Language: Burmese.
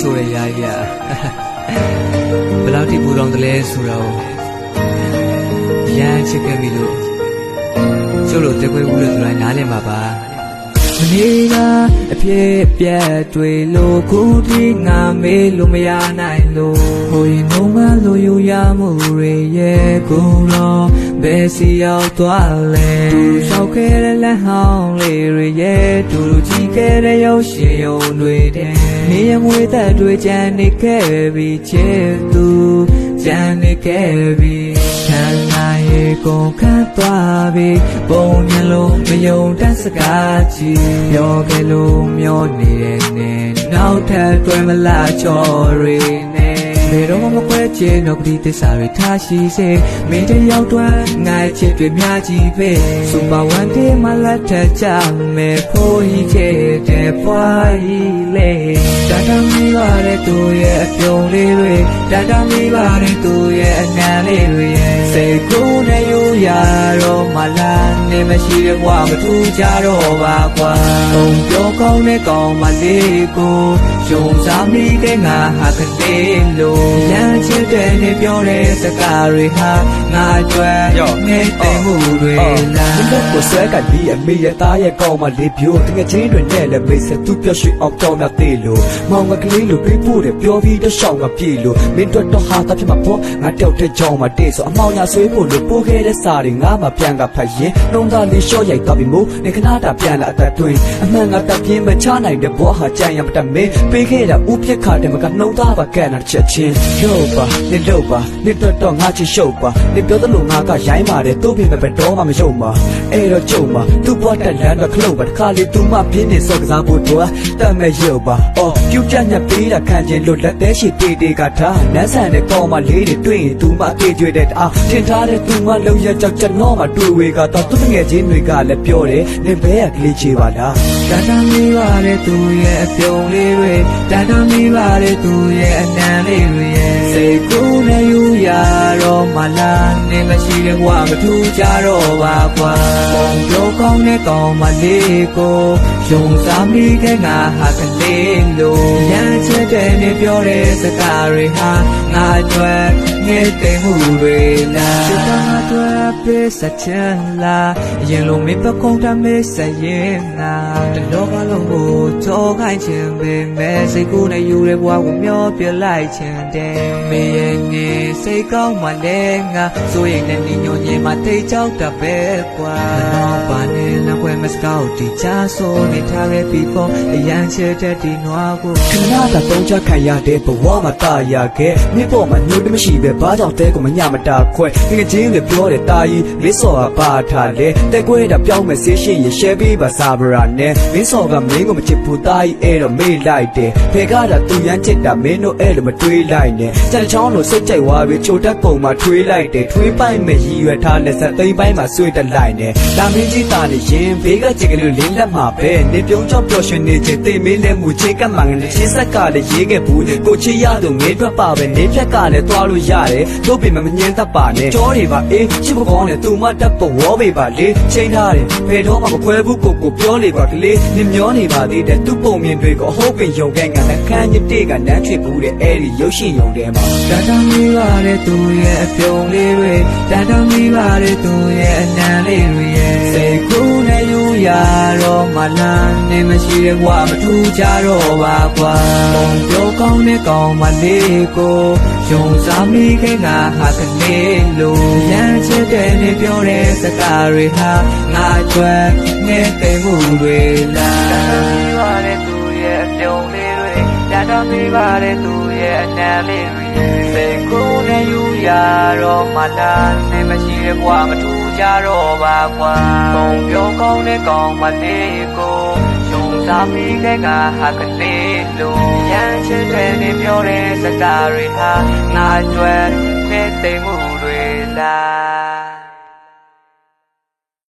ဆိုရရရဘယ်လောက်ထိပူတော်တယ်လဲဆိုတော့ရမ်းချစ်ခဲ့ပြီလို့ကျုပ်တို့တကွဲဘူးလို့ဆိုတာနားလည်မှာပါမနေ့ကအဖြစ်ပြက်တွေလို့ခုထိငါမေးလို့မရနိုင်လို့ဟိုရင်လုံးမလို့ယူရမှုတွေရဲ့ကိုတော့ဘယ်စီရောက်သွားလဲသူလျှောက်ခဲ့တဲ့လက်ဟောင်းလေးတွေရဲ့သူတို့ကြည့်ခဲ့တဲ့ရုပ်ရှင်ရုံတွေတဲ့နေရငွေသက်တွေကြံနေခဲ့ပြီးချစ်သူကြံနေခဲ့ပြီးချမ်းသာရဲ့ကိုခတ်သွားပြီးပုံညလုံးမယုံတတ်စကားကြီးပြောခဲ့လို့မျောနေတဲ့နဲ့နောက်ထပ်တွေ့မလားချော်ရီနဲ့ဘယ်တော့မှမခွဲချင်တော့ဒီသစ္စာတွေထားရှိစေမင်းတယောက်တွန်းငါချစ်တွေများကြီးပဲစူပါဝန်တေးမလက်ထက်ကြမယ်ဖိုးကြီးချစ်တဲ့ဖွားကြီးလေတာတာမီပါတဲ့သူရဲ့အပြုံးလေးတွေတာတာမီပါတဲ့သူရဲ့အနံလေးတွေရဲ့စိတ်ကူးနဲ့ယူရတော့မလားနေမရှိတဲ့ဘဝမထူးကြတော့ပါကွာုံပြောကောင်းတဲ့ကောင်မလေးကိုယုံစားမိတဲ့ငါဟာကလေးလို့ရမ်းချစ်တဲ့နေပြောတဲ့စကားတွေဟာငါအတွက်နေတဲ့မှုတွေလားဒီလိုကိုဆွဲကဒီအမေရဲ့သားရဲ့ကောင်မလေးပြိုတကယ်ချင်းတွေနဲ့လည်းမိတ်ဆက်သူပြောရွှေအောင်တောင်းတာသေးလို့မောင်မကလေးလိုပြေးဖို့တဲ့ပြောပြီးတော့ရှောင်းကပြေလို့မင်းတို့တော့ဟာတာဖြစ်မှာပေါ့ငါတောက်တဲ့ကြောင်မှာတဲ့ဆိုအမောင်ညာဆွေးဖို့လို့ပိုးခဲ့တဲ့စာတွေငါမှပြန်ကဖတ်ရင်နှုံးသားလေးရှော့ရိုက်သွားပြီမို့နေခဏတာပြန်လာအသက်တွင်းအမှန်ကတပြင်းမချနိုင်တဲ့ဘောဟာကြံရမတတ်မင်းပေးခဲ့တာဥပြက်ခတဲ့မကနှုံးသားပါကဲ့နာချက်ချင်းလို့ပါနေလို့ပါနေတော့ငါချစ်ရှုပ်ပါနေပြောသလိုငါကရိုင်းပါတယ်သူ့ပြင်ပဲတော့မှမရှုပ်ပါအဲ့တော့ကျုံပါသူ့ဘွားတက်လမ်းတော့ခလုတ်ပါတခါလေသူမှပြင်းနေစော့ကစားဖို့တော့တတ်မဲ့ရုပ်ပါအော်ပြုတ်ကြညက်ပေးတာခံချင်းလို့လက်သေးရှိတေးတေးကထားနန်းဆန်တဲ့ကောင်မလေးတွေတွေ့ရင်သူမှတေးကြွတဲ့အားထင်ထားတဲ့သူမှလုံရကြောက်ကျွန်တော်မှတွေ့ဝေကတော့သူငယ်ချင်းတွေကလည်းပြောတယ်နေဘဲကကလေးချေပါလားတာတာမီပါတဲ့သူရဲ့အပြုံးလေးတွေတာတာမီပါတဲ့သူရဲ့အနံလေးတွေရဲ့စိတ်ကူးနဲ့ယူရတော့မလားနေမရှိတဲ့ဘဝမထူးကြတော့ပါကွာပုံပြောကောင်းတဲ့ကောင်မလေးကိုယုံစားမိခဲ့ငါဟာကလေးလို့ရမ်းချစ်တဲ့နေပြောတဲ့စကားတွေဟာငါအတွက်နေတဲ့မှုတွေလားချစ်တာအတွက်ပေးစချင်လားရင်လုံးမပကုံးတမေးစရင်လားတလောကလုံးကိုကြောခိုင်းခြင်းပဲမဲ့စိတ်ကူးနဲ့ယူတဲ့ဘဝကိုမျောပြလိုက်ခြင်းတဲ့မေရဲ့နေစိတ်ကောင်းမှလည်းငါစိုးရိမ်တဲ့ညညညင်မှထိတ်ကြောက်တပဲကွာတော့ပါနဲ့နောက်ွယ်မစကောက်တီချာဆိုနေထားခဲ့ပြီးပေါ်အရန်ချစ်တဲ့ဒီနွားကိုခဏတာသုံးချခံရတဲ့ဘဝမှာတာရခဲ့မိဖို့မှာညှို့တမရှိပဲဘာကြောင့်တဲကိုမညမတာခွဲငယ်ချင်းတွေပြောတယ်တာကြီးမင်းစော်ကပါထားလေတဲကွဲတာပြောင်းမဲ့ဆေးရှိရရှဲပေးပါစာဗရာနဲ့မင်းစော်ကမင်းကိုမချစ်ဘူးတာကြီးအဲ့တော့မေ့လိုက်တယ်ဖေကတာသူရမ်းချစ်တာမင်းတို့အဲ့လိုမတွေးလိုက်နဲ့စက်ချောင်းလိုစိတ်ကြိုက်သွားပြီးချိုတက်ပုံမှာထွေးလိုက်တယ်ထွေးပိုက်မဲ့ရည်ရွယ်ထားလက်ဆက်သိမ်းပိုင်းမှာဆွေးတက်လိုက်နဲ့ဒါမင်းကြီးတာနေရင်ဘေးကချစ်ကလေးလင်းလက်မှာပဲနေပြုံးချောက်ပျော်ရွှင်နေခြင်းတိမ်မင်းနဲ့မူချေကမှန်နဲ့ချင်းဆက်ကလည်းရေးခဲ့ဘူးကိုချစ်ရသူငေးထွက်ပါပဲနေဖြက်ကလည်းသွားလို့ရတယ်တို့ပြင်မငင်းတတ်ပါနဲ့ကြောတွေပါအေးချစ်မကောင်းနဲ့သူမတက်ပေါ်ဝေါ်ပေပါလေချိန်ထားတယ်ဖယ်တော့မှမခွဲဘူးကိုပြောလေပါကလေးနင်မျောနေပါသေးတယ်သူ့ပုံမြင်တွေကိုဟုတ်ပင်ယုံခဲ့ကလည်းခန်းကြီးတေးကနန်းချစ်ဘူးတဲ့အဲ့ဒီရုပ်ရှင်ယုံထဲမှာတာတာမီပါတဲ့သူရဲ့အပြုံးလေးတွေတာတာမီပါတဲ့သူရဲ့အနံလေးတွေရဲ့စိတ်ကူးနဲ့ယူရတော့မလားနေမရှိတဲ့ဘဝမထူးကြတော့ပါကွာပုံပြောကောင်းတဲ့ကောင်မလေးကိုယုံစားမိခဲ့ငါဟာကလေးလို့ရမ်းချစ်တဲ့နေပြောတဲ့စကားတွေဟာငါအတွက်နေတဲ့မှုတွေလားတာတာမီပါတဲ့သူရဲ့အပြုံးလေးတွေတာတာမီပါတဲ့သူရဲ့အနံလေးတွေစိတ်ကူးနဲ့ယူရတော့မလားနေမရှိတဲ့ဘဝမထူးကြတော့ပါကွာပုံပြောကောင်းတဲ့ကောင်မလေးကိုယုံစားမိခဲ့ငါဟာကလေးလို့ရမ်းချစ်တဲ့နေပြောတဲ့စကားတွေဟာငါအတွက်နေတဲ့မှုတွေလား